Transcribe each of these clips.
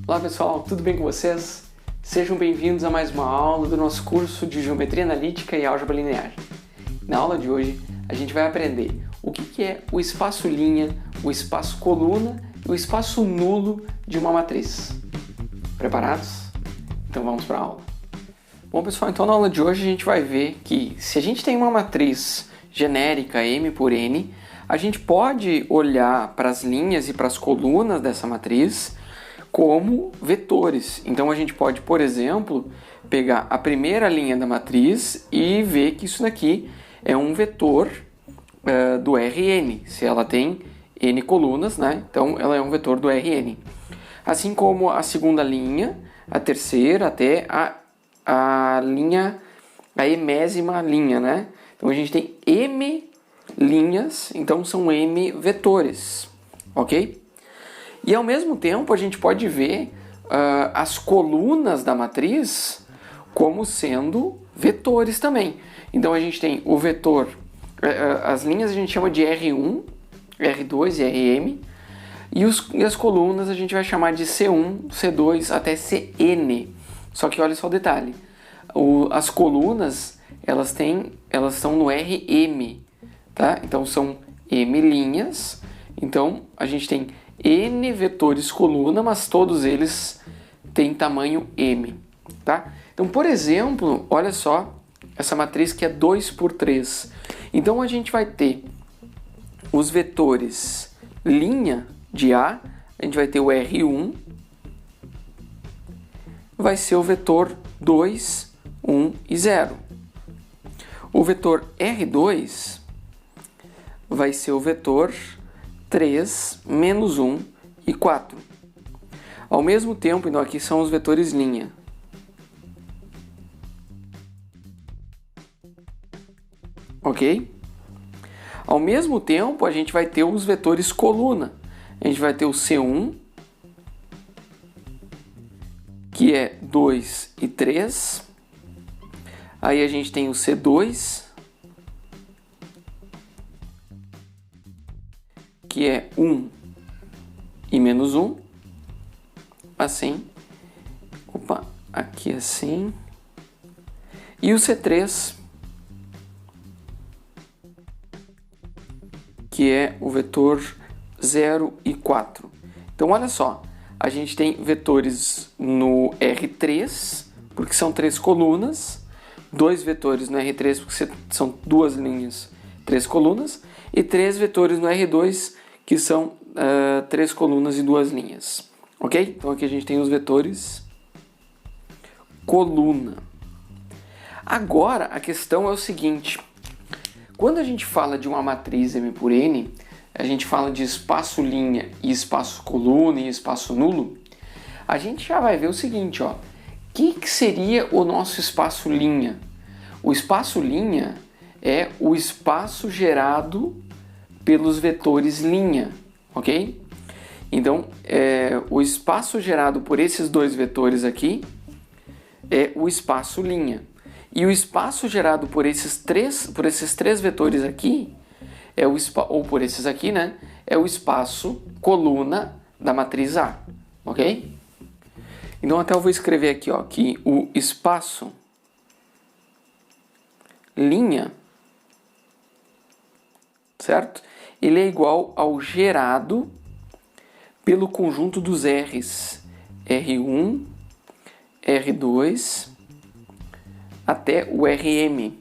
Olá pessoal, tudo bem com vocês? Sejam bem-vindos a mais uma aula do nosso curso de Geometria Analítica e Álgebra Linear. Na aula de hoje, a gente vai aprender o que é o espaço linha, o espaço coluna e o espaço nulo de uma matriz. Preparados? Então vamos para a aula. Bom pessoal, então na aula de hoje a gente vai ver que se a gente tem uma matriz genérica M por N, a gente pode olhar para as linhas e para as colunas dessa matriz como vetores. Então a gente pode, por exemplo, pegar a primeira linha da matriz e ver que isso daqui é um vetor do Rn, se ela tem n colunas, né? Então ela é um vetor do Rn. Assim como a segunda linha, a terceira até a emésima linha, né? Então a gente tem m linhas, então são m vetores, ok? E ao mesmo tempo a gente pode ver as colunas da matriz como sendo vetores também. Então a gente tem o vetor, as linhas a gente chama de R1, R2 e Rm, e as colunas a gente vai chamar de C1, C2 até Cn. Só que olha só o detalhe, as colunas elas estão no Rm, tá? Então são m linhas, então a gente tem n vetores coluna, mas todos eles têm tamanho m, tá? Então, por exemplo, olha só essa matriz que é 2 por 3. Então, a gente vai ter os vetores linha de A, a gente vai ter o R1, vai ser o vetor 2, 1 e 0. O vetor R2 vai ser o vetor 3, menos 1 e 4. Ao mesmo tempo, então aqui são os vetores linha. Ok? Ao mesmo tempo, a gente vai ter os vetores coluna. A gente vai ter o C1, que é 2 e 3. Aí a gente tem o C2, que é 1 e menos 1, assim, aqui assim, e o C3, que é o vetor 0 e 4. Então, olha só, a gente tem vetores no R3, porque são 3 colunas, 2 vetores no R3, porque são 2 linhas, 3 colunas, e 3 vetores no R2, que são 3 colunas e 2 linhas. Ok? Então aqui a gente tem os vetores coluna. Agora a questão é o seguinte: quando a gente fala de uma matriz M por N, a gente fala de espaço linha e espaço coluna e espaço nulo, a gente já vai ver o seguinte, ó. O que seria o nosso espaço linha? O espaço linha é o espaço gerado pelos vetores linha, ok? Então, o espaço gerado por esses dois vetores aqui é o espaço linha. E o espaço gerado por esses três vetores aqui, ou por esses aqui, né? É o espaço coluna da matriz A, ok? Então, até eu vou escrever aqui, ó, que o espaço linha, certo? Ele é igual ao gerado pelo conjunto dos R's, R1, R2, até o Rm,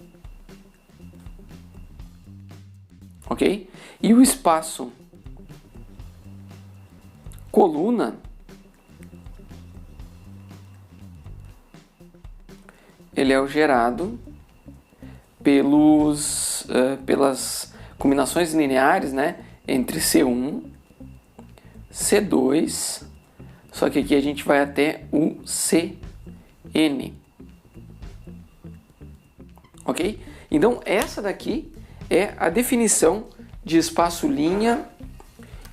ok? E o espaço coluna, ele é o gerado pelas combinações lineares, né, entre C1, C2, só que aqui a gente vai até o Cn. Ok? Então essa daqui é a definição de espaço linha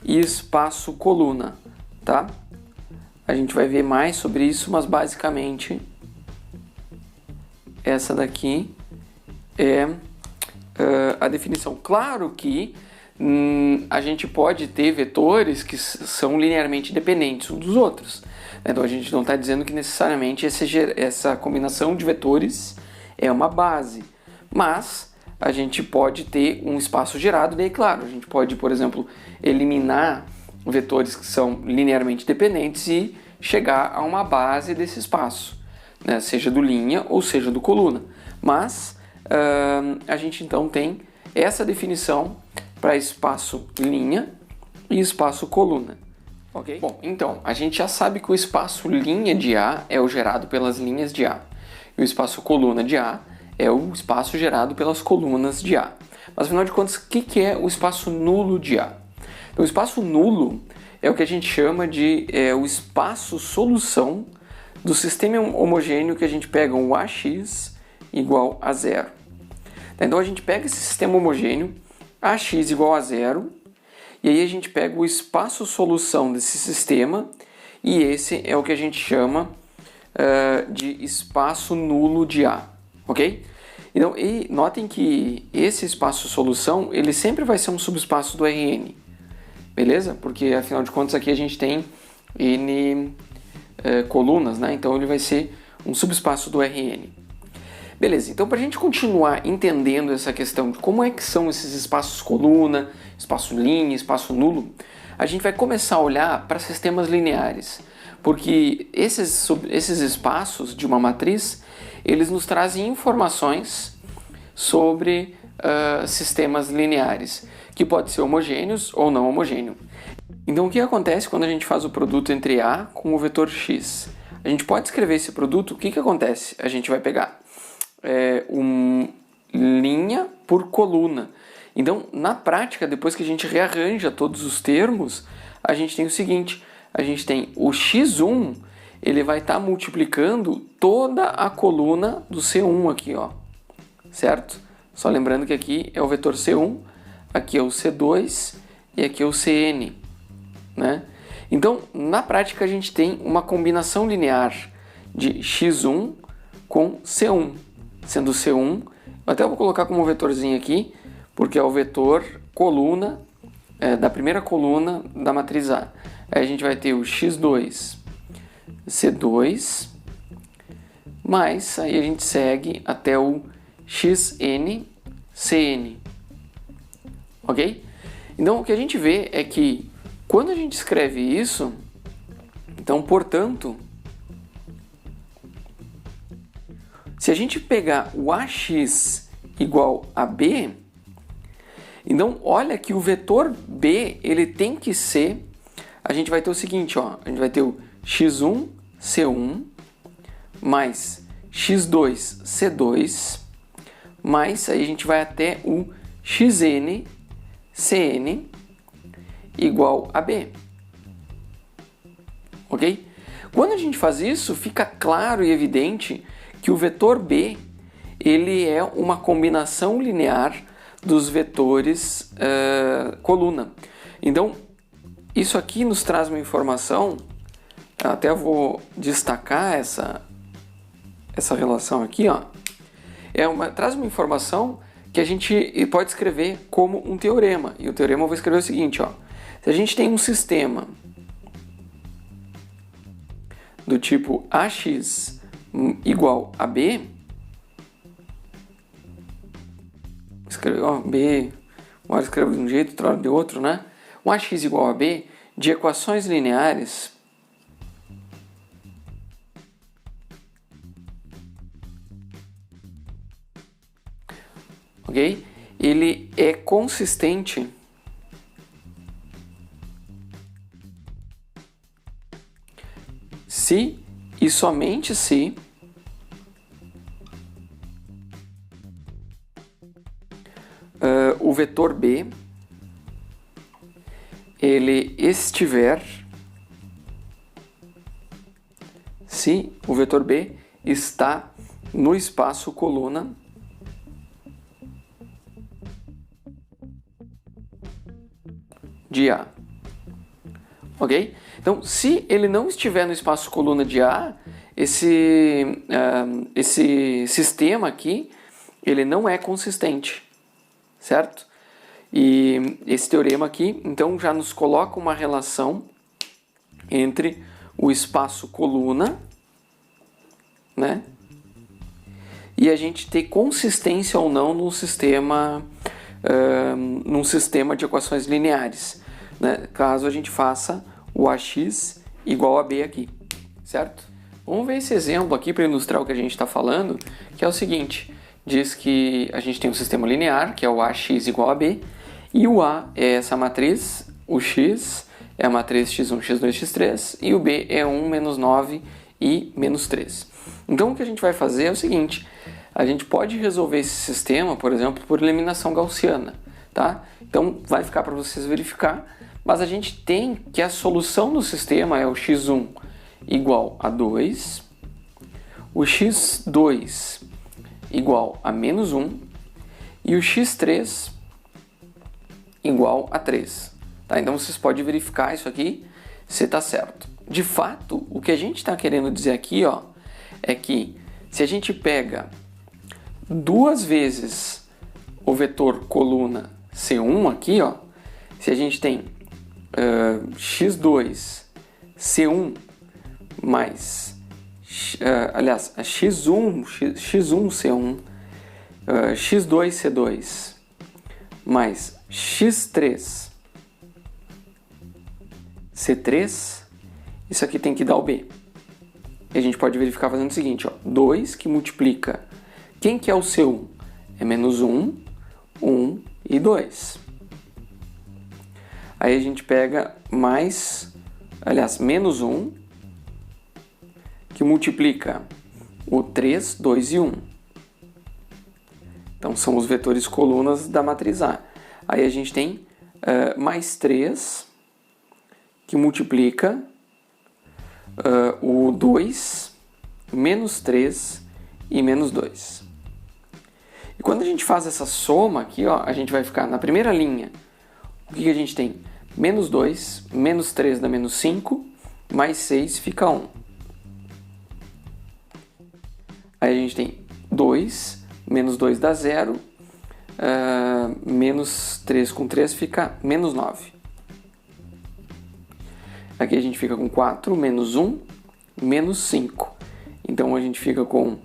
e espaço coluna, tá? A gente vai ver mais sobre isso, mas basicamente essa daqui é a definição. Claro que a gente pode ter vetores que são linearmente dependentes uns dos outros. Então a gente não está dizendo que necessariamente essa combinação de vetores é uma base, mas a gente pode ter um espaço gerado, daí claro, a gente pode, por exemplo, eliminar vetores que são linearmente dependentes e chegar a uma base desse espaço, né? Seja do linha ou seja do coluna. Mas a gente então tem essa definição para espaço linha e espaço coluna. Okay? Bom, então, a gente já sabe que o espaço linha de A é o gerado pelas linhas de A. E o espaço coluna de A é o espaço gerado pelas colunas de A. Mas, afinal de contas, o que é o espaço nulo de A? Então, o espaço nulo é o que a gente chama de o espaço solução do sistema homogêneo que a gente pega um AX igual a zero. Então, a gente pega esse sistema homogêneo, AX igual a zero, e aí a gente pega o espaço solução desse sistema, e esse é o que a gente chama de espaço nulo de A, ok? Então, e notem que esse espaço solução, ele sempre vai ser um subespaço do Rn, beleza? Porque, afinal de contas, aqui a gente tem N colunas, né? Então ele vai ser um subespaço do Rn. Beleza, então para a gente continuar entendendo essa questão de como é que são esses espaços coluna, espaço linha, espaço nulo, a gente vai começar a olhar para sistemas lineares, porque esses espaços de uma matriz, eles nos trazem informações sobre sistemas lineares, que podem ser homogêneos ou não homogêneos. Então o que acontece quando a gente faz o produto entre A com o vetor x? A gente pode escrever esse produto, o que acontece? A gente vai pegar linha por coluna. Então, na prática, depois que a gente rearranja todos os termos, a gente tem o seguinte, a gente tem o x1, ele vai estar multiplicando toda a coluna do C1 aqui, ó, certo? Só lembrando que aqui é o vetor C1, aqui é o C2 e aqui é o CN, né? Então, na prática, a gente tem uma combinação linear de x1 com C1, sendo C1, até vou colocar como vetorzinho aqui, porque é o vetor coluna, da primeira coluna da matriz A. Aí a gente vai ter o x2, C2, mais aí a gente segue até o xn, Cn, ok? Então o que a gente vê é que quando a gente escreve isso, então portanto, se a gente pegar o AX igual a B, então olha que o vetor B, ele tem que ser, a gente vai ter o seguinte, ó, a gente vai ter o x1, C1, mais x2, C2, mais aí a gente vai até o xn, Cn, igual a B, ok? Quando a gente faz isso, fica claro e evidente que o vetor B, ele é uma combinação linear dos vetores coluna. Então, isso aqui nos traz uma informação, até vou destacar essa relação aqui, ó. Traz uma informação que a gente pode escrever como um teorema. E o teorema eu vou escrever o seguinte, ó. Se a gente tem um sistema do tipo AX igual a B, B, uma hora escrevo de um jeito, outra hora de outro, né? Um AX igual a B de equações lineares ok? Ele é consistente se e somente se o vetor B ele estiver, se o vetor B está no espaço coluna de A, ok? Então, se ele não estiver no espaço coluna de A, esse sistema aqui, ele não é consistente, certo? E esse teorema aqui, então, já nos coloca uma relação entre o espaço coluna, né, e a gente ter consistência ou não num sistema de equações lineares, né, caso a gente faça o AX igual a B aqui, certo? Vamos ver esse exemplo aqui para ilustrar o que a gente está falando, que é o seguinte: diz que a gente tem um sistema linear, que é o AX igual a B, e o A é essa matriz, o X é a matriz x1, x2, x3, e o B é 1, menos 9 e menos 3. Então o que a gente vai fazer é o seguinte: a gente pode resolver esse sistema, por exemplo, por eliminação gaussiana, tá? Então vai ficar para vocês verificar, mas a gente tem que a solução do sistema é o x1 igual a 2, o x2 igual a menos 1 e o x3 igual a 3. Tá? Então vocês podem verificar isso aqui se está certo. De fato, o que a gente está querendo dizer aqui, ó, é que se a gente pega duas vezes o vetor coluna C1 aqui, ó, se a gente tem x2 C1 mais x1 C1 x2 C2 mais x3 C3, isso aqui tem que dar o B. E a gente pode verificar fazendo o seguinte, ó, 2 que multiplica, quem que é o C1? É menos 1, 1 e 2. Aí a gente pega menos 1, que multiplica o 3, 2 e 1. Então são os vetores colunas da matriz A. Aí a gente tem mais 3, que multiplica o 2, menos 3 e menos 2. E quando a gente faz essa soma aqui, ó, a gente vai ficar na primeira linha. O que a gente tem? Menos 2, menos 3 dá menos 5, mais 6 fica 1. Aí a gente tem 2, menos 2 dá 0, menos 3 com 3 fica menos 9. Aqui a gente fica com 4, menos 1, menos 5. Então a gente fica com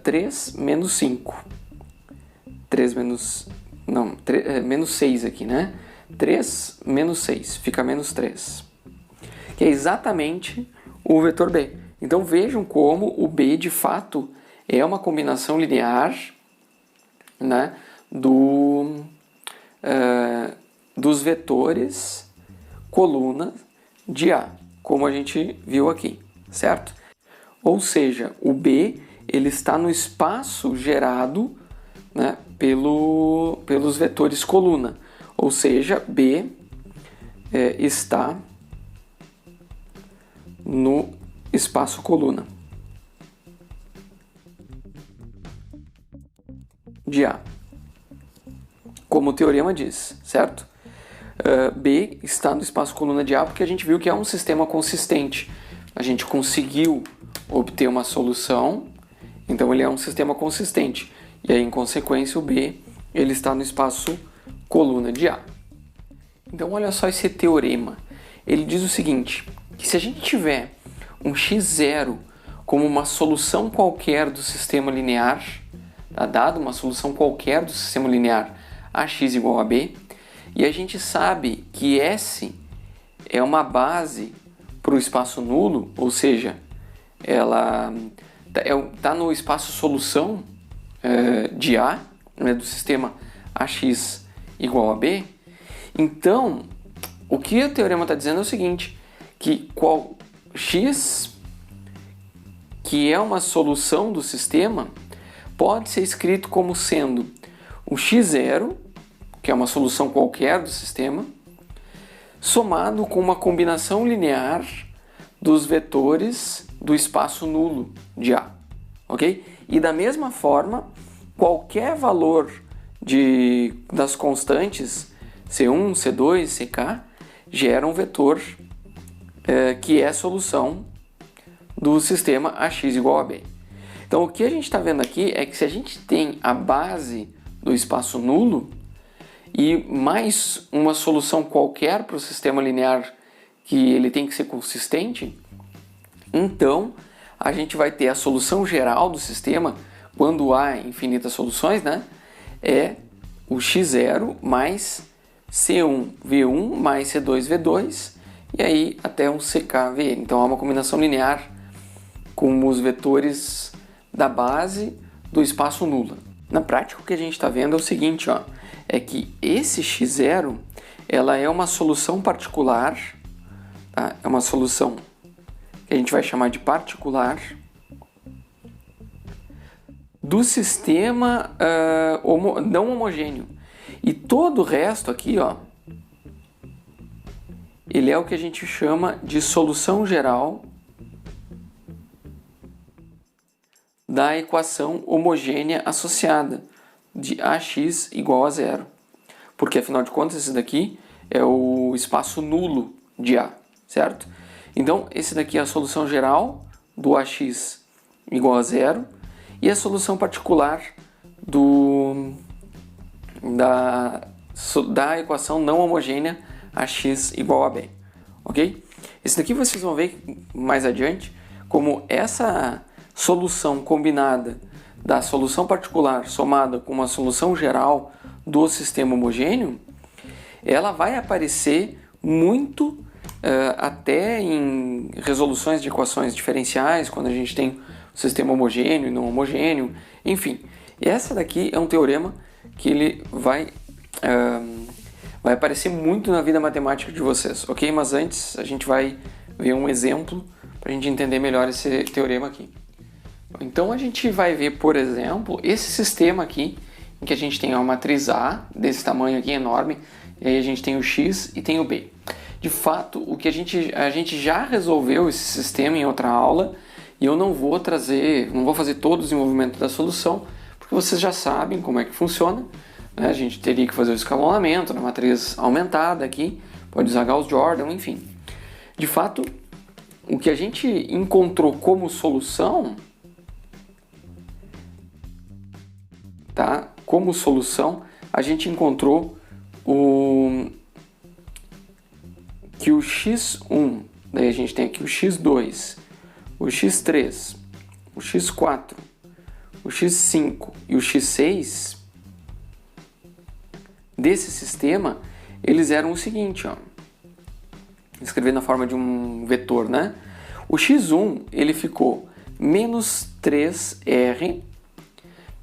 3 menos 5. 3 menos... Não, menos 6 aqui, né? 3 menos 6, fica menos 3. Que é exatamente o vetor B. Então vejam como o B de fato é uma combinação linear, né, dos vetores coluna de A, como a gente viu aqui, certo? Ou seja, o B ele está no espaço gerado, né, pelos vetores coluna. Ou seja, B está no espaço coluna de A, como o teorema diz, certo? B está no espaço coluna de A porque a gente viu que é um sistema consistente. A gente conseguiu obter uma solução, então ele é um sistema consistente. E aí, em consequência, o B ele está no espaço coluna de A. Então, olha só esse teorema. Ele diz o seguinte, que se a gente tiver um x0 como uma solução qualquer do sistema linear, tá dado uma solução qualquer do sistema linear AX igual a B, e a gente sabe que S é uma base para o espaço nulo, ou seja, ela está no espaço solução de A, né, do sistema AX igual a B. Então, o que o teorema está dizendo é o seguinte, que X, que é uma solução do sistema, pode ser escrito como sendo o x0, que é uma solução qualquer do sistema, somado com uma combinação linear dos vetores do espaço nulo de A, ok? E da mesma forma, qualquer valor das constantes C1, C2, CK gera um vetor que é a solução do sistema AX igual a B. Então o que a gente está vendo aqui é que se a gente tem a base do espaço nulo, e mais uma solução qualquer para o sistema linear que ele tem que ser consistente, então a gente vai ter a solução geral do sistema, quando há infinitas soluções, né? É o x0 mais C1V1 mais C2V2 e aí até um CKVN. Então há uma combinação linear com os vetores da base do espaço nulo. Na prática o que a gente está vendo é o seguinte, ó, é que esse x0 ela é uma solução particular, tá? É uma solução que a gente vai chamar de particular do sistema não homogêneo. E todo o resto aqui, ó, ele é o que a gente chama de solução geral da equação homogênea associada de AX igual a zero. Porque, afinal de contas, esse daqui é o espaço nulo de A, certo? Então, esse daqui é a solução geral do AX igual a zero e a solução particular da equação não homogênea AX igual a B, ok? Esse daqui vocês vão ver mais adiante como essa solução combinada da solução particular somada com uma solução geral do sistema homogêneo, ela vai aparecer muito até em resoluções de equações diferenciais, quando a gente tem o sistema homogêneo e não homogêneo, enfim. E essa daqui é um teorema que ele vai aparecer muito na vida matemática de vocês, ok? Mas antes a gente vai ver um exemplo para a gente entender melhor esse teorema aqui. Então a gente vai ver, por exemplo, esse sistema aqui, em que a gente tem uma matriz A, desse tamanho aqui enorme, e aí a gente tem o X e tem o B. De fato, o que a gente já resolveu esse sistema em outra aula, e eu não vou fazer todo o desenvolvimento da solução, porque vocês já sabem como é que funciona, né? A gente teria que fazer o escalonamento na matriz aumentada aqui, pode usar Gauss-Jordan, enfim. De fato, o que a gente encontrou como solução, tá? Como solução, a gente encontrou que o x1, daí a gente tem aqui o x2, o x3, o x4, o x5 e o x6 desse sistema, eles eram o seguinte, ó, escrever na forma de um vetor, né? O x1 ele ficou menos 3r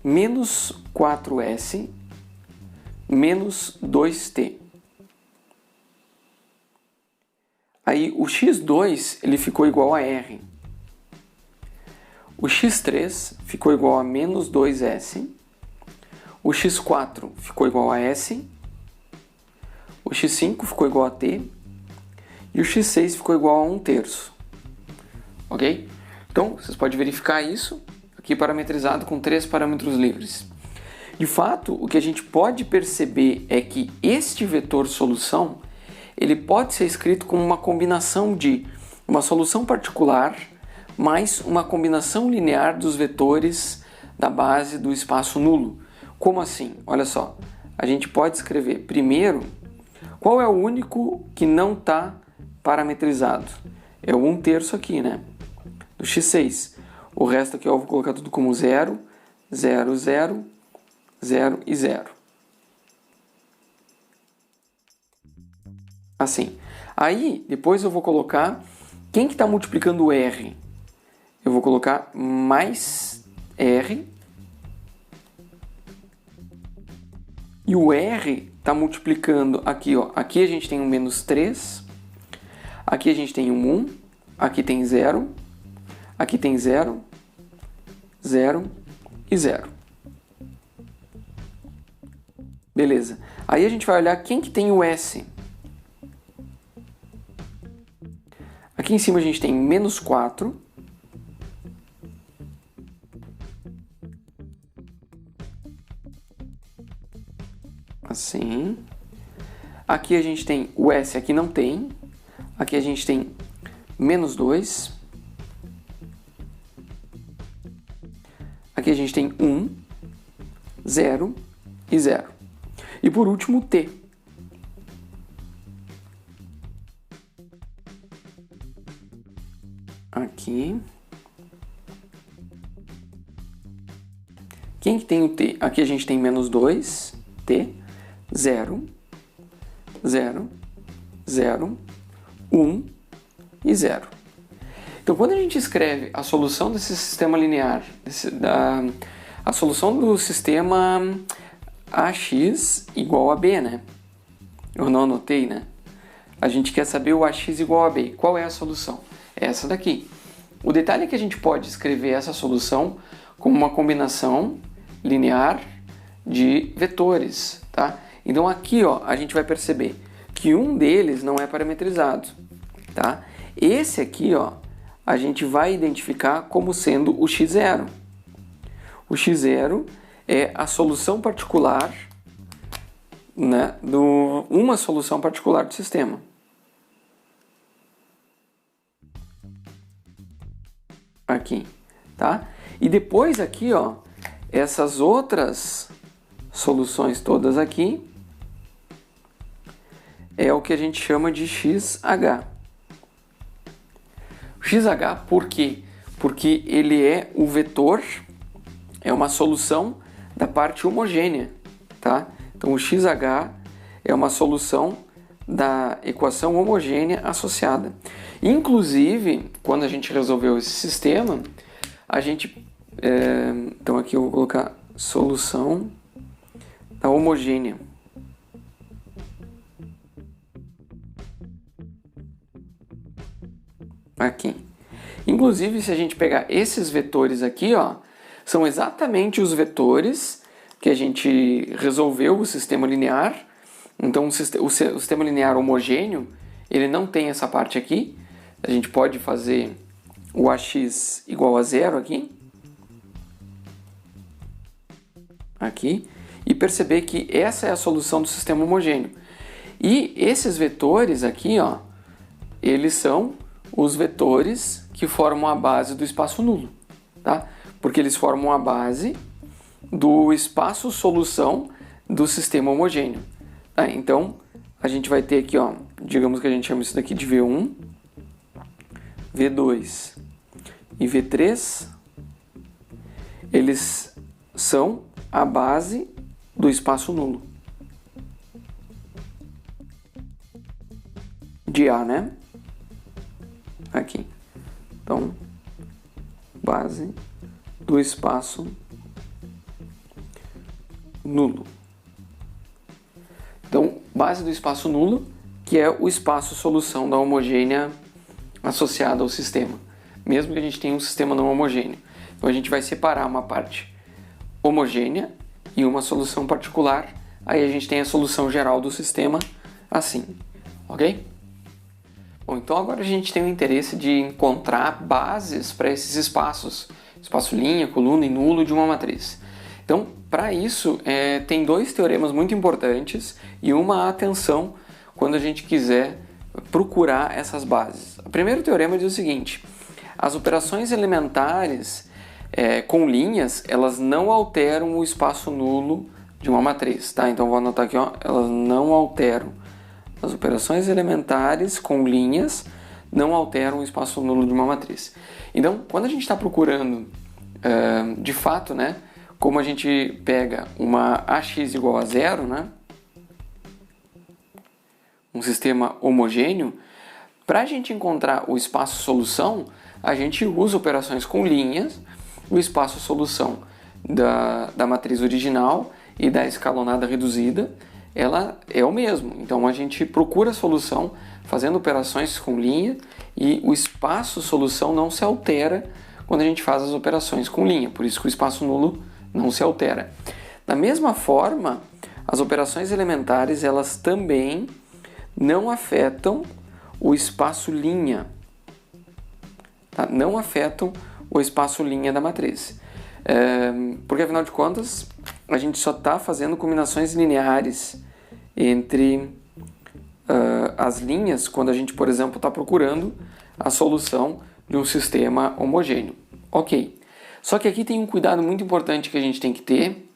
menos 4s menos 2t. Aí o x2 ele ficou igual a r. O x3 ficou igual a menos 2s. O x4 ficou igual a s. O x5 ficou igual a t. E o x6 ficou igual a 1/3. Ok? Então, vocês podem verificar isso aqui parametrizado com 3 parâmetros livres. De fato, o que a gente pode perceber é que este vetor solução ele pode ser escrito como uma combinação de uma solução particular mais uma combinação linear dos vetores da base do espaço nulo. Como assim? Olha só, a gente pode escrever primeiro qual é o único que não está parametrizado. É o 1/3 aqui, né? Do x6. O resto aqui eu vou colocar tudo como 0, 0, 0, 0 e 0. Assim. Aí, depois eu vou colocar quem que está multiplicando o R. Eu vou colocar mais R. E o R está multiplicando aqui, ó. Aqui a gente tem um menos 3. Aqui a gente tem um 1. Aqui tem 0. Aqui tem 0. 0 e 0. Beleza. Aí a gente vai olhar quem que tem o S. Aqui em cima a gente tem menos 4. Assim. Aqui a gente tem o S, aqui não tem. Aqui a gente tem menos 2. Aqui a gente tem 1, 0 e 0. E por último, t. Aqui. Quem que tem o t? Aqui a gente tem menos 2, t, 0, 0, 0, 1 e 0. Então, quando a gente escreve a solução desse sistema linear, a solução do sistema AX igual a B, né? Eu não anotei, né? A gente quer saber o AX igual a B. Qual é a solução? É essa daqui. O detalhe é que a gente pode escrever essa solução como uma combinação linear de vetores, tá? Então aqui, ó, a gente vai perceber que um deles não é parametrizado, tá? Esse aqui, ó, a gente vai identificar como sendo o x0. O x0 é a solução particular, né, uma solução particular do sistema. Aqui, tá? E depois aqui, ó, essas outras soluções todas aqui é o que a gente chama de XH. XH por quê? Porque ele é o vetor, é uma solução da parte homogênea, tá? Então o XH é uma solução da equação homogênea associada. Inclusive, quando a gente resolveu esse sistema, a gente... então aqui eu vou colocar solução da homogênea. Aqui. Inclusive, se a gente pegar esses vetores aqui, ó, são exatamente os vetores que a gente resolveu o sistema linear. Então, o sistema linear homogêneo, ele não tem essa parte aqui. A gente pode fazer o AX igual a 0 aqui. Aqui. E perceber que essa é a solução do sistema homogêneo. E esses vetores aqui, ó, eles são os vetores que formam a base do espaço nulo, tá? Porque eles formam a base do espaço solução do sistema homogêneo. Tá? Então, a gente vai ter aqui, ó, digamos que a gente chama isso daqui de V1, V2 e V3. Eles são a base do espaço nulo de A, né? Aqui. Então, base do espaço nulo. Então, base do espaço nulo, que é o espaço solução da homogênea associada ao sistema, mesmo que a gente tenha um sistema não homogêneo. Então, a gente vai separar uma parte homogênea e uma solução particular, aí a gente tem a solução geral do sistema assim, ok? Bom, então agora a gente tem o interesse de encontrar bases para esses espaços, espaço linha, coluna e nulo de uma matriz. Então, para isso, tem dois teoremas muito importantes e uma atenção quando a gente quiser procurar essas bases. O primeiro teorema diz o seguinte: as operações elementares com linhas, elas não alteram o espaço nulo de uma matriz, tá? Então, vou anotar aqui, ó, elas não alteram. As operações elementares com linhas não alteram o espaço nulo de uma matriz. Então, quando a gente está procurando, de fato, né, como a gente pega uma AX igual a 0, né, um sistema homogêneo, para a gente encontrar o espaço solução, a gente usa operações com linhas, o espaço solução da matriz original e da escalonada reduzida, ela é o mesmo. Então a gente procura a solução fazendo operações com linha e o espaço solução não se altera quando a gente faz as operações com linha, por isso que o espaço nulo não se altera. Da mesma forma, as operações elementares, elas também não afetam o espaço linha, tá? Não afetam o espaço linha da matriz. Porque afinal de contas, a gente só está fazendo combinações lineares entre as linhas quando a gente, por exemplo, está procurando a solução de um sistema homogêneo. Ok. Só que aqui tem um cuidado muito importante que a gente tem que ter,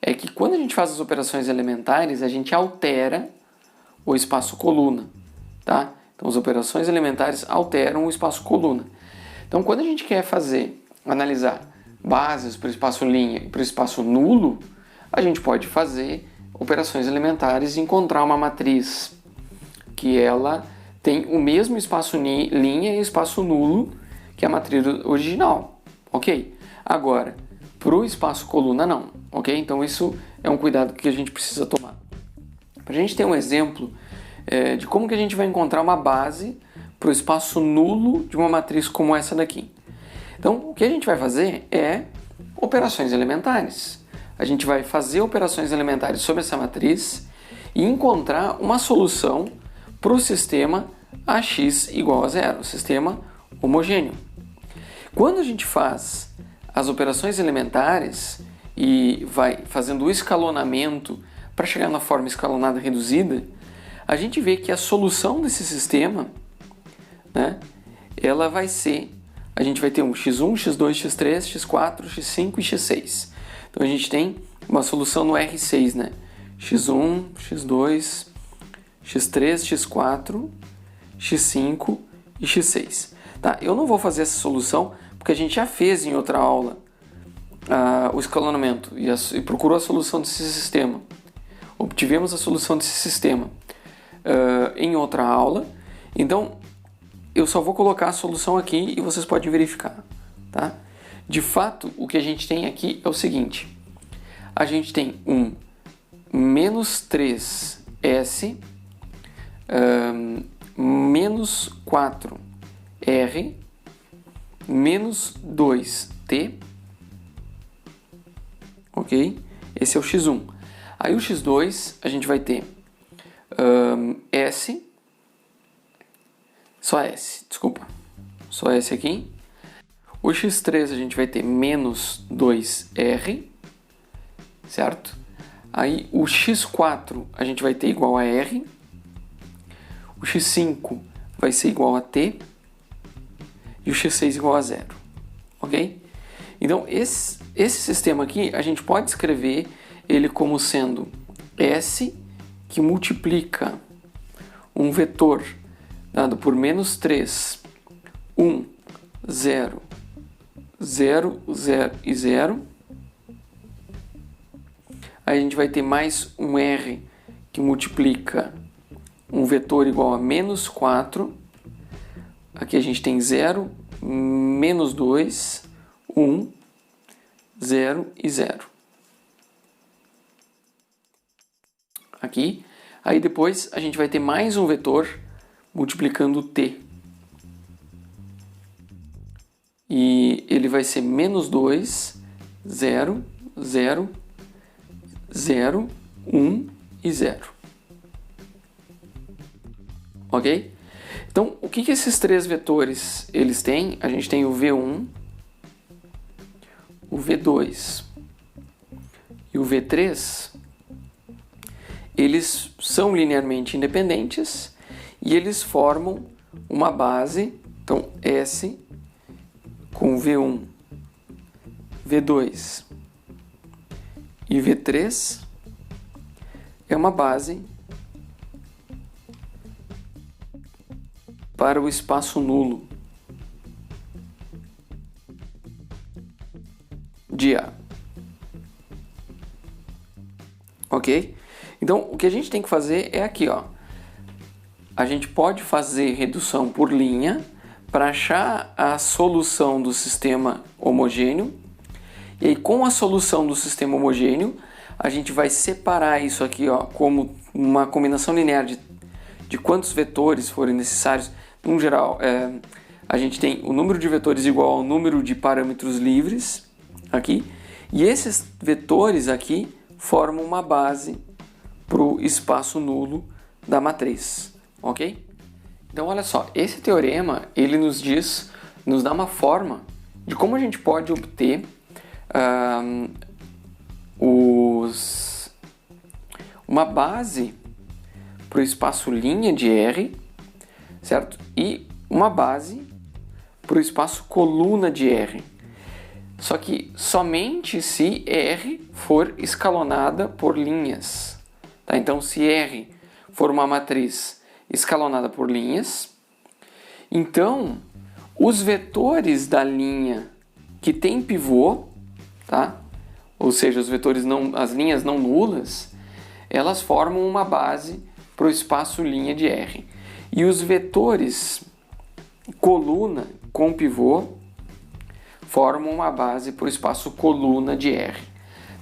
é que quando a gente faz as operações elementares, a gente altera o espaço coluna, tá? Então, as operações elementares alteram o espaço coluna. Então, quando a gente quer analisar bases para o espaço linha e para o espaço nulo, a gente pode fazer operações elementares e encontrar uma matriz que ela tem o mesmo espaço linha e espaço nulo que a matriz original, ok? Agora, para o espaço coluna não, ok? Então isso é um cuidado que a gente precisa tomar. Para a gente ter um exemplo de como que a gente vai encontrar uma base para o espaço nulo de uma matriz como essa daqui. Então, o que a gente vai fazer é operações elementares. A gente vai fazer operações elementares sobre essa matriz e encontrar uma solução para o sistema AX igual a zero, sistema homogêneo. Quando a gente faz as operações elementares e vai fazendo o escalonamento para chegar na forma escalonada reduzida, a gente vê que a solução desse sistema, né, ela vai ser, a gente vai ter um x1, x2, x3, x4, x5 e x6. Então a gente tem uma solução no R6, né? x1, x2, x3, x4, x5 e x6. Tá? Eu não vou fazer essa solução porque a gente já fez em outra aula o escalonamento e procurou a solução desse sistema. Obtivemos a solução desse sistema em outra aula. Então, eu só vou colocar a solução aqui e vocês podem verificar. Tá? De fato, o que a gente tem aqui é o seguinte. A gente tem um menos 3S menos 4R menos 2T, ok? Esse é o x1. Aí o x2 a gente vai ter S, só S, desculpa, só S aqui. O x3 a gente vai ter menos 2R, certo? Aí o x4 a gente vai ter igual a R, o x5 vai ser igual a T e o x6 igual a zero, ok? Então esse sistema aqui a gente pode escrever ele como sendo S que multiplica um vetor dado por menos 3, 1, 0, 0, 0 e 0. Aí a gente vai ter mais um R que multiplica um vetor igual a menos 4. Aqui a gente tem 0, menos 2, 1, 0 e 0. Aqui. Aí depois a gente vai ter mais um vetor multiplicando T. E ele vai ser menos 2, 0, 0, 0, 1 e 0. Ok? Então, o que esses três vetores eles têm? A gente tem o V1, o V2 e o V3. Eles são linearmente independentes e eles formam uma base. Então, S com V1, V2 e V3 é uma base para o espaço nulo de A. Ok? Então, o que a gente tem que fazer é aqui, ó. A gente pode fazer redução por linha para achar a solução do sistema homogêneo. E aí, com a solução do sistema homogêneo, a gente vai separar isso aqui, ó, como uma combinação linear de quantos vetores forem necessários. No geral, a gente tem o número de vetores igual ao número de parâmetros livres aqui. E esses vetores aqui formam uma base para o espaço nulo da matriz, ok? Então, olha só, esse teorema, ele nos dá uma forma de como a gente pode obter uma base para o espaço linha de R, certo? E uma base para o espaço coluna de R. Só que somente se R for escalonada por linhas. Tá? Então, se R for uma matriz escalonada por linhas, então os vetores da linha que tem pivô, tá? Ou seja, os vetores as linhas não nulas, elas formam uma base para o espaço linha de R. E os vetores coluna com pivô formam uma base para o espaço coluna de R.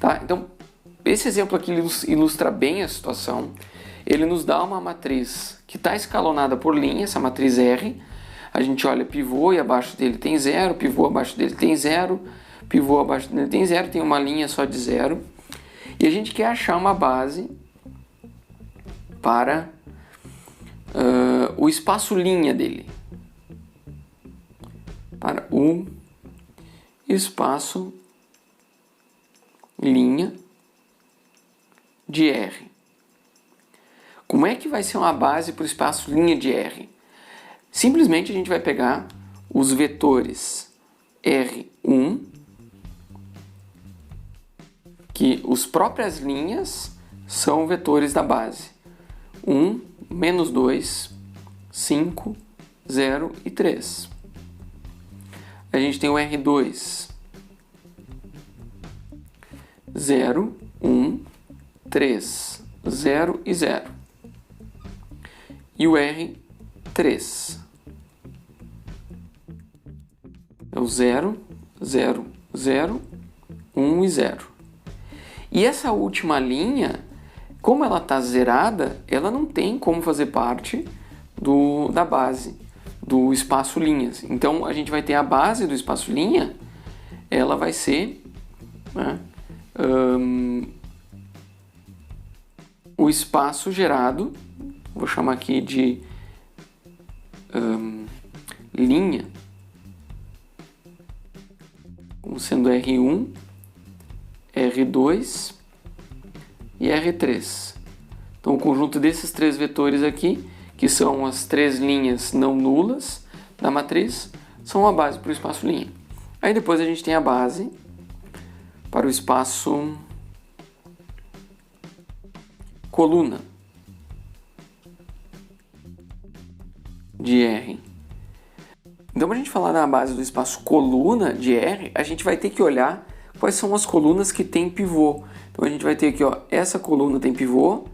Tá? Então, esse exemplo aqui ilustra bem a situação. Ele nos dá uma matriz que está escalonada por linha, essa matriz R. A gente olha pivô e abaixo dele tem 0, pivô abaixo dele tem 0, pivô abaixo dele tem 0, tem uma linha só de 0. E a gente quer achar uma base para o espaço linha dele. Para o espaço linha de R. Como é que vai ser uma base para o espaço linha de R? Simplesmente a gente vai pegar os vetores R1, que as próprias linhas são vetores da base. 1, menos 2, 5, 0 e 3. A gente tem o R2, 0, 1, 3, 0 e 0. E o R3. É o 0, 0, 0, 1 e 0. E essa última linha, como ela está zerada, ela não tem como fazer parte da base, do espaço linhas. Então, a gente vai ter a base do espaço linha, ela vai ser, né, o espaço gerado, vou chamar aqui de linha, como sendo R1, R2 e R3. Então, o conjunto desses três vetores aqui, que são as três linhas não nulas da matriz, são a base para o espaço linha. Aí depois a gente tem a base para o espaço coluna de R. Então, para a gente falar da base do espaço coluna de R, a gente vai ter que olhar quais são as colunas que tem pivô. Então, a gente vai ter aqui, ó, essa coluna tem pivô,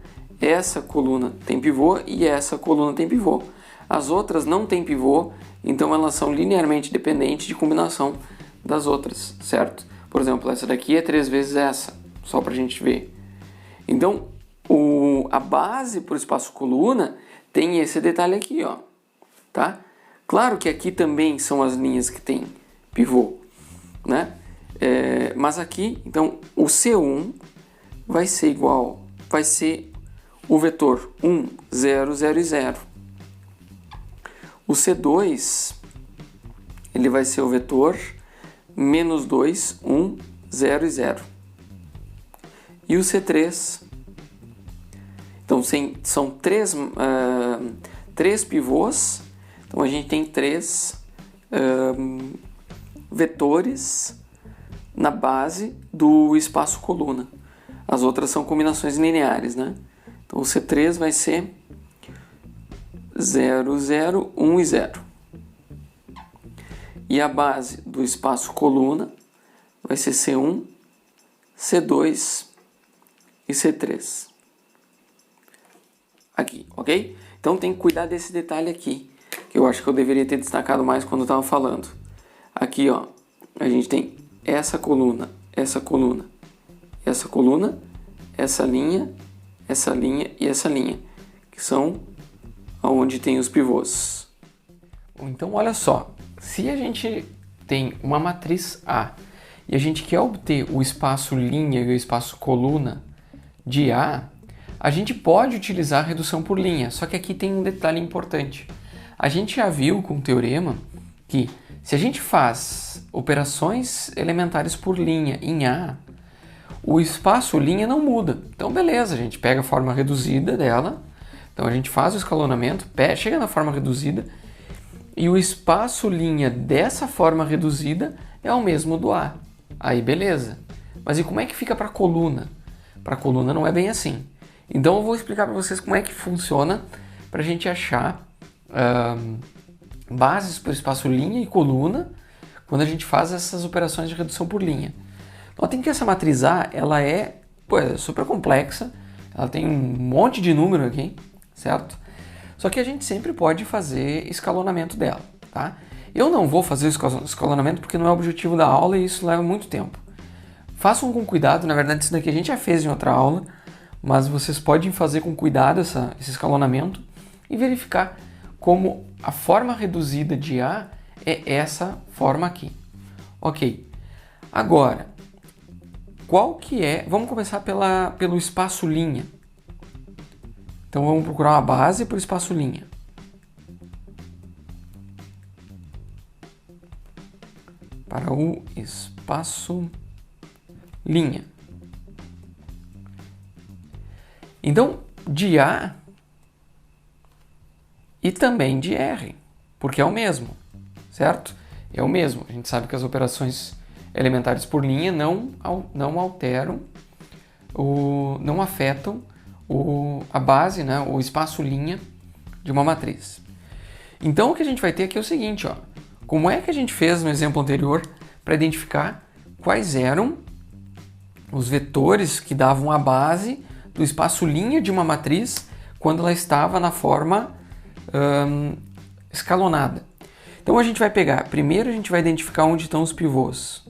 essa coluna tem pivô e essa coluna tem pivô. As outras não têm pivô, então elas são linearmente dependentes de combinação das outras, certo? Por exemplo, essa daqui é 3 vezes essa, só para a gente ver. Então, a base para o espaço coluna tem esse detalhe aqui, ó, tá? Claro que aqui também são as linhas que tem pivô, né? Mas aqui, então, o C1 vai ser igual, vai ser o vetor 1, 0, 0 e 0. O C2, ele vai ser o vetor menos 2, 1, 0 e 0. E o C3, então são três pivôs, então a gente tem 3 vetores na base do espaço coluna. As outras são combinações lineares, né? Então o C3 vai ser 0, 0, 1 e 0. E a base do espaço coluna vai ser C1, C2 e C3. Aqui, ok? Então tem que cuidar desse detalhe aqui, que eu acho que eu deveria ter destacado mais quando eu estava falando. Aqui, ó, a gente tem essa coluna, essa coluna, essa coluna, essa linha e essa linha, que são onde tem os pivôs. Então, olha só, se a gente tem uma matriz A e a gente quer obter o espaço linha e o espaço coluna de A, a gente pode utilizar a redução por linha, só que aqui tem um detalhe importante. A gente já viu com o teorema que se a gente faz operações elementares por linha em A, o espaço linha não muda. Então, beleza, a gente pega a forma reduzida dela, então a gente faz o escalonamento, chega na forma reduzida, e o espaço linha dessa forma reduzida é o mesmo do A. Aí beleza. Mas e como é que fica para a coluna? Para a coluna não é bem assim. Então eu vou explicar para vocês como é que funciona para a gente achar bases por espaço linha e coluna quando a gente faz essas operações de redução por linha. Notem que essa matriz A, ela é super complexa, ela tem um monte de número aqui, certo? Só que a gente sempre pode fazer escalonamento dela, tá? Eu não vou fazer o escalonamento porque não é o objetivo da aula e isso leva muito tempo. Façam com cuidado, na verdade isso daqui a gente já fez em outra aula, mas vocês podem fazer com cuidado esse escalonamento e verificar como a forma reduzida de A é essa forma aqui. Ok. Agora, qual que é... Vamos começar pelo espaço linha. Então vamos procurar uma base por espaço linha. Para o espaço linha. Então, de A e também de R, porque é o mesmo, certo? É o mesmo. A gente sabe que as operações elementares por linha não alteram, não afetam a base, né, o espaço linha de uma matriz. Então o que a gente vai ter aqui é o seguinte, ó, como é que a gente fez no exemplo anterior para identificar quais eram os vetores que davam a base do espaço linha de uma matriz quando ela estava na forma escalonada. Então a gente vai pegar, primeiro a gente vai identificar onde estão os pivôs,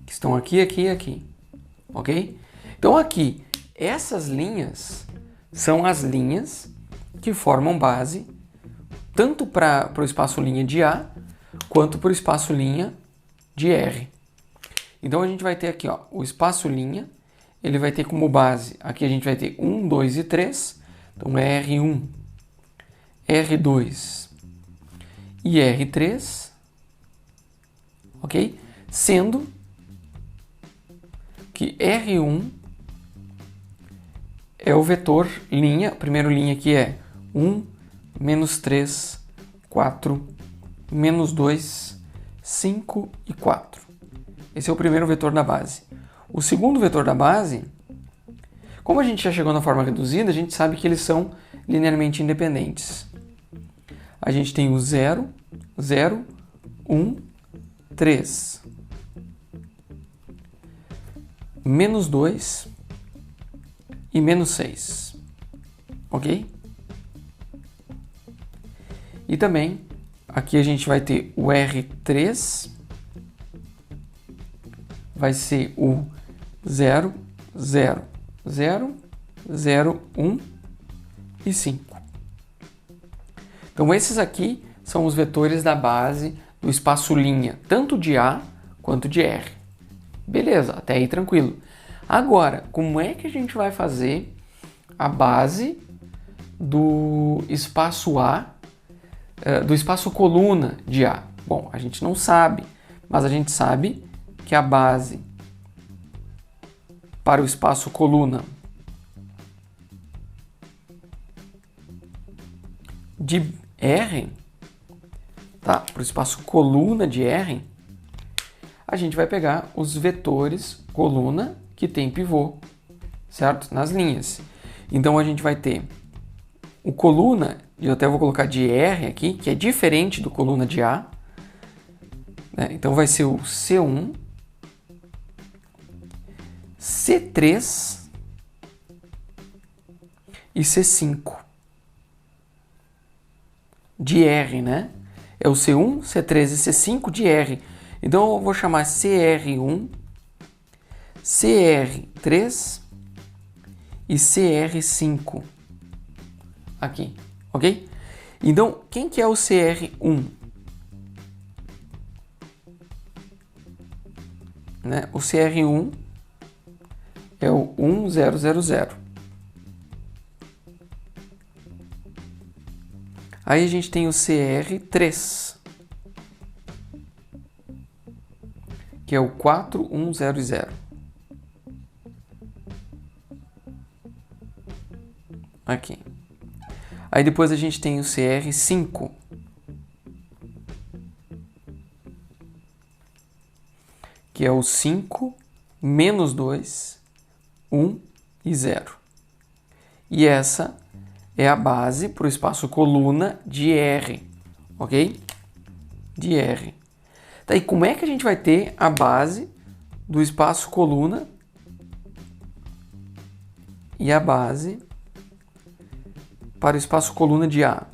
que estão aqui, aqui e aqui, ok? Então aqui, essas linhas são as linhas que formam base tanto para o espaço linha de A quanto para o espaço linha de R. Então a gente vai ter aqui, ó, o espaço linha, ele vai ter como base, aqui a gente vai ter 1, 2 e 3, então R1, R2 e R3, ok? Sendo que R1 é o vetor linha, a primeira linha aqui é 1, menos 3, 4, menos 2, 5 e 4. Esse é o primeiro vetor da base. O segundo vetor da base, como a gente já chegou na forma reduzida, a gente sabe que eles são linearmente independentes. A gente tem o 0, 0, 1, 3, menos 2 e menos 6, ok? E também, aqui a gente vai ter o R3, vai ser o 0, 0, 0, 0, 1 e 5. Então esses aqui são os vetores da base do espaço linha, tanto de A quanto de R. Beleza, até aí tranquilo. Agora, como é que a gente vai fazer a base do espaço A, do espaço coluna de A? Bom, a gente não sabe, mas a gente sabe que a base para o espaço coluna de R, tá? Para o espaço coluna de R, a gente vai pegar os vetores coluna que tem pivô, certo? Nas linhas. Então a gente vai ter o coluna, eu até vou colocar de R aqui, que é diferente do coluna de A, né? Então vai ser o C1, C3 e C5 de R, né? É o C1, C3 e C5 de R. Então eu vou chamar CR1, CR3 e CR5 aqui, ok? Então, quem que é o CR1? Né? O CR1 é o 1000. Aí a gente tem o CR3, que é o 4100. Aqui. Aí depois a gente tem o CR5, que é o 5, menos 2, 1 e 0. E essa é a base para o espaço coluna de R, ok? De R. Daí, como é que a gente vai ter a base do espaço coluna e a base para o espaço coluna de A?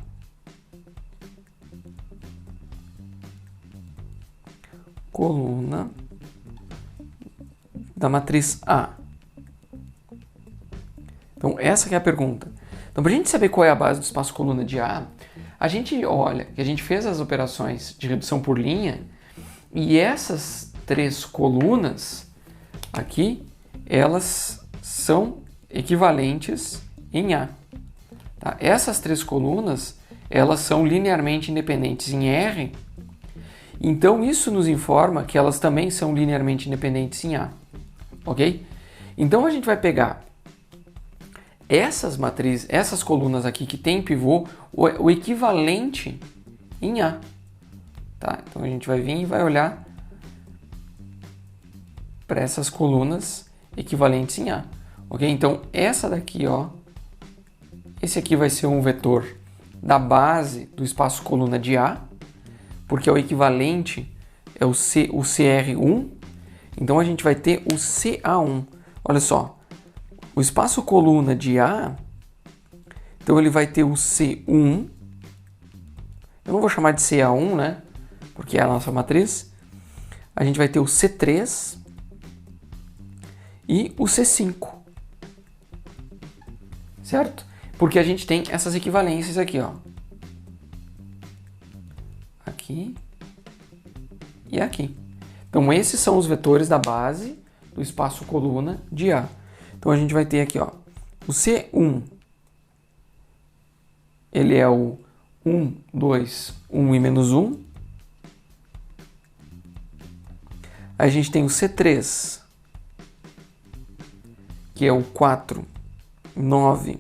Coluna da matriz A. Então, essa que é a pergunta. Então, para a gente saber qual é a base do espaço coluna de A, a gente olha que a gente fez as operações de redução por linha e essas três colunas aqui, elas são equivalentes em A. Tá? Essas três colunas, elas são linearmente independentes em R, então isso nos informa que elas também são linearmente independentes em A. Ok? Então a gente vai pegar essas colunas aqui que tem pivô, o equivalente em A. Tá? Então a gente vai vir e vai olhar para essas colunas equivalentes em A. Ok? Então essa daqui, ó, esse aqui vai ser um vetor da base do espaço coluna de A, porque é o equivalente, é o CR1. Então a gente vai ter o CA1. Olha só. O espaço coluna de A, então ele vai ter o C1, eu não vou chamar de CA1, né, porque é a nossa matriz, a gente vai ter o C3 e o C5, certo? Porque a gente tem essas equivalências aqui, ó, aqui e aqui. Então esses são os vetores da base do espaço coluna de A. Então a gente vai ter aqui, ó, o C1, ele é o 1, 2, 1 e menos 1. Aí a gente tem o C3, que é o 4, 9,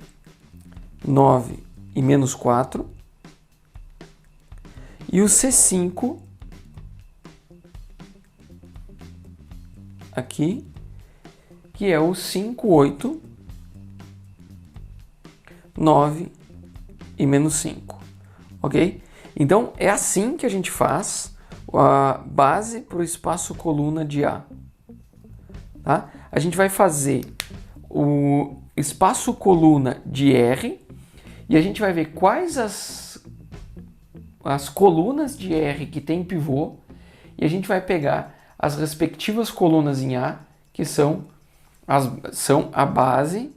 9 e menos 4. E o C5, aqui, que é o 5, 8, 9 e menos 5, ok? Então, é assim que a gente faz a base para o espaço coluna de A. Tá? A gente vai fazer o espaço coluna de R e a gente vai ver quais as colunas de R que tem pivô e a gente vai pegar as respectivas colunas em A, que são a base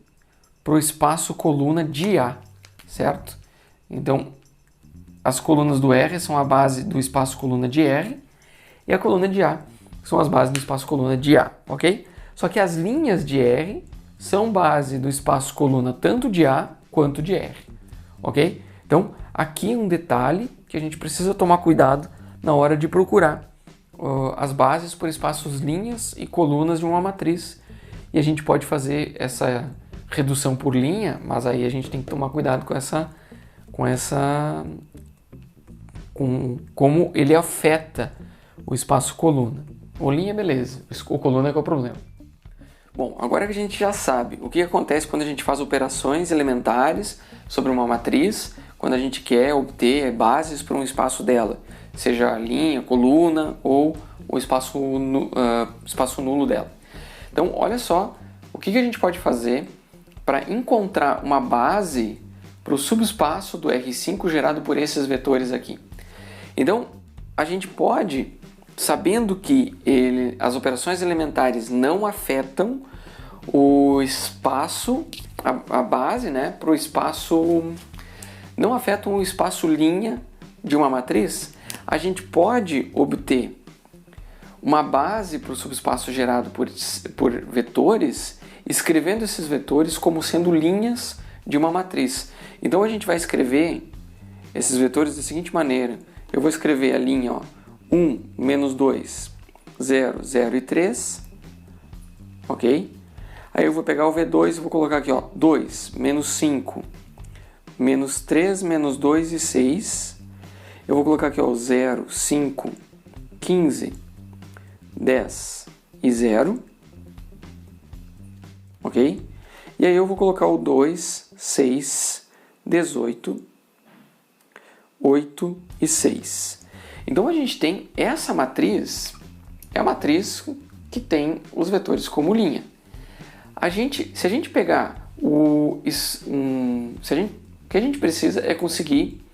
para o espaço coluna de A, certo? Então, as colunas do R são a base do espaço coluna de R e a coluna de A são as bases do espaço coluna de A, ok? Só que as linhas de R são base do espaço coluna tanto de A quanto de R, ok? Então, aqui um detalhe que a gente precisa tomar cuidado na hora de procurar as bases por espaços linhas e colunas de uma matriz. E a gente pode fazer essa redução por linha, mas aí a gente tem que tomar cuidado com como ele afeta o espaço coluna. O linha, beleza, o coluna é que é o problema. Bom, agora que a gente já sabe o que acontece quando a gente faz operações elementares sobre uma matriz, quando a gente quer obter bases para um espaço dela, seja linha, coluna ou o espaço nulo dela. Então, olha só o que a gente pode fazer para encontrar uma base para o subespaço do R5 gerado por esses vetores aqui. Então, a gente pode, sabendo que as operações elementares não afetam o espaço, a base, né, para o espaço, não afetam o espaço linha de uma matriz, a gente pode obter uma base para o subespaço gerado por vetores, escrevendo esses vetores como sendo linhas de uma matriz. Então a gente vai escrever esses vetores da seguinte maneira. Eu vou escrever a linha, ó, 1, menos 2, 0, 0 e 3, ok? Aí eu vou pegar o V2 e vou colocar aqui, ó, 2, menos 5, menos 3, menos 2 e 6. Eu vou colocar aqui, ó, 0, 5, 15, 10, e 0. Ok? E aí eu vou colocar o 2, 6, 18, 8 e 6. Então a gente tem essa matriz, é a matriz que tem os vetores como linha. Se a gente pegar o que a gente precisa é conseguir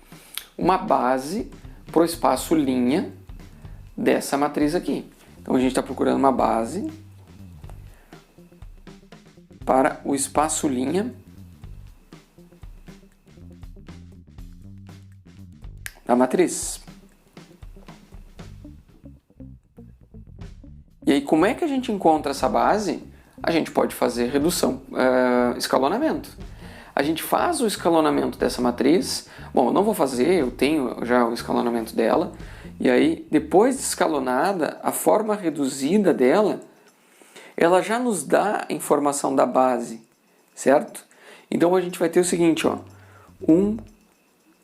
uma base para o espaço linha dessa matriz aqui. Então a gente está procurando uma base para o espaço linha da matriz. E aí, como é que a gente encontra essa base? A gente pode fazer redução, escalonamento. A gente faz o escalonamento dessa matriz. Bom, eu não vou fazer, eu tenho já o escalonamento dela. E aí, depois de escalonada, a forma reduzida dela, ela já nos dá a informação da base, certo? Então a gente vai ter o seguinte, ó, 1,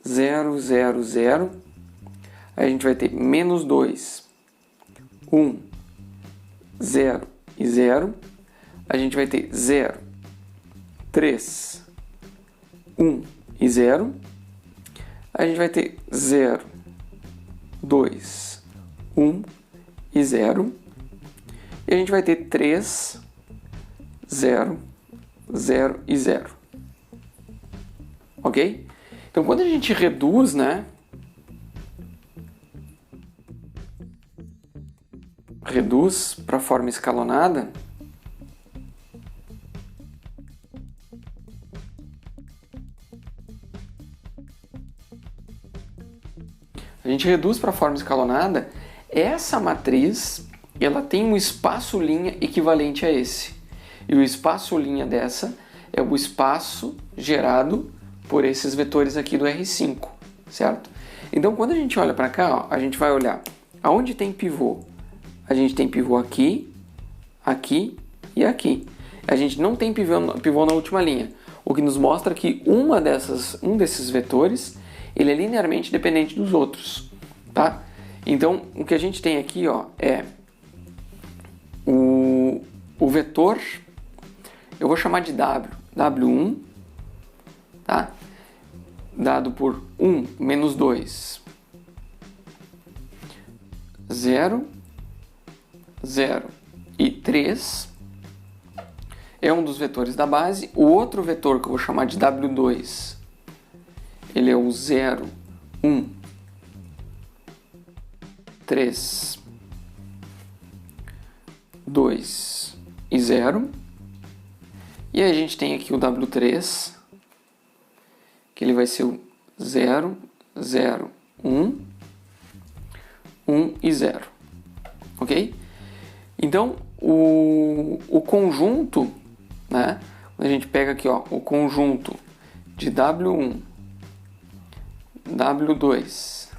0, 0, 0. Aí a gente vai ter menos 2, 1, 0 e 0. A gente vai ter 0, 3, 1 e 0. A gente vai ter 0, 2, 1 e 0. E a gente vai ter 3, 0, 0 e 0. Ok? Então, quando a gente reduz, né? Reduz para a forma escalonada, essa matriz ela tem um espaço linha equivalente a esse. E o espaço linha dessa é o espaço gerado por esses vetores aqui do R5, certo? Então, quando a gente olha para cá, ó, a gente vai olhar aonde tem pivô. A gente tem pivô aqui, aqui e aqui. A gente não tem pivô na última linha, o que nos mostra que um desses vetores ele é linearmente dependente dos outros, tá? Então, o que a gente tem aqui, ó, é o vetor, eu vou chamar de W1, tá? Dado por 1 menos 2, 0, 0 e 3 é um dos vetores da base. O outro vetor que eu vou chamar de W2, ele é o 0, 1, 3, 2 e 0. E aí a gente tem aqui o W3, que ele vai ser o 0, 0, 1, 1 e 0. Ok? Então, o conjunto, né? A gente pega aqui, ó, o conjunto de W1, W2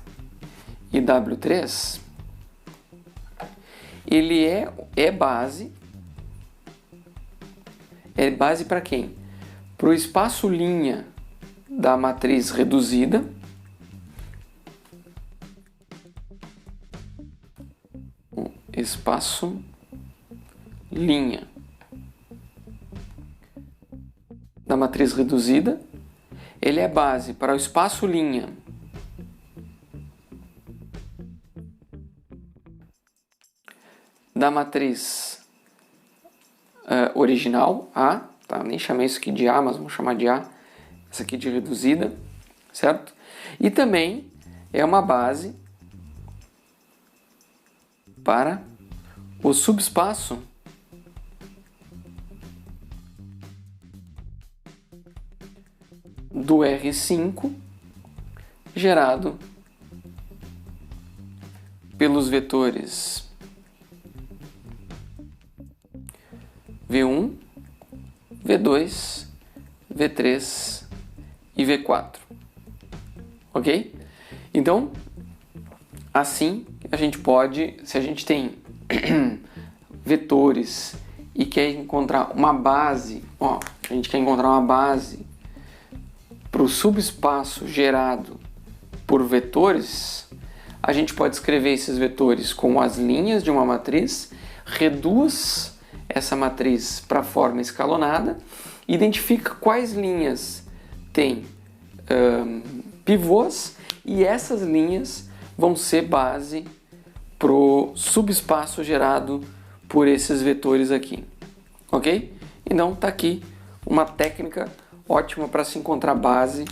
e W3, ele é base. É base para quem? Para o espaço linha da matriz reduzida, o espaço linha da matriz reduzida, ele é base para o espaço linha da matriz original, A, tá? Nem chamei isso aqui de A, mas vamos chamar de A, essa aqui de reduzida, certo? E também é uma base para o subespaço do R5 gerado pelos vetores V1, V2, V3 e V4. Ok? Então, assim a gente pode, se a gente tem vetores e quer encontrar uma base, ó, a gente quer encontrar uma base para o subespaço gerado por vetores, a gente pode escrever esses vetores com as linhas de uma matriz reduz essa matriz para a forma escalonada, identifica quais linhas têm pivôs e essas linhas vão ser base para o subespaço gerado por esses vetores aqui, ok? Então tá aqui uma técnica ótima para se encontrar base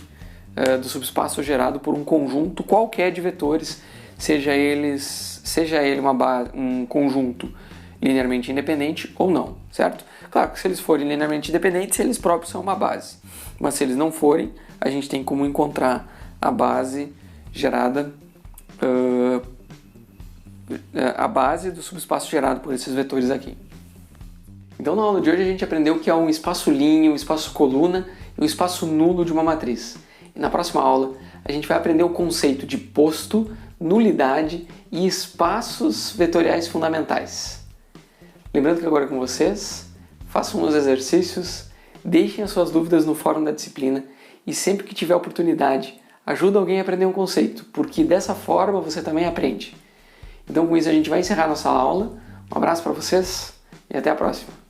do subespaço gerado por um conjunto qualquer de vetores, seja ele um conjunto linearmente independente ou não, certo? Claro que se eles forem linearmente independentes, eles próprios são uma base, mas se eles não forem, a gente tem como encontrar a base gerada, a base do subespaço gerado por esses vetores aqui. Então na aula de hoje a gente aprendeu o que é um espaço linha, um espaço coluna e um espaço nulo de uma matriz. E na próxima aula a gente vai aprender o conceito de posto, nulidade e espaços vetoriais fundamentais. Lembrando que agora é com vocês, façam os exercícios, deixem as suas dúvidas no fórum da disciplina e sempre que tiver oportunidade, ajuda alguém a aprender um conceito, porque dessa forma você também aprende. Então com isso a gente vai encerrar nossa aula. Um abraço para vocês e até a próxima.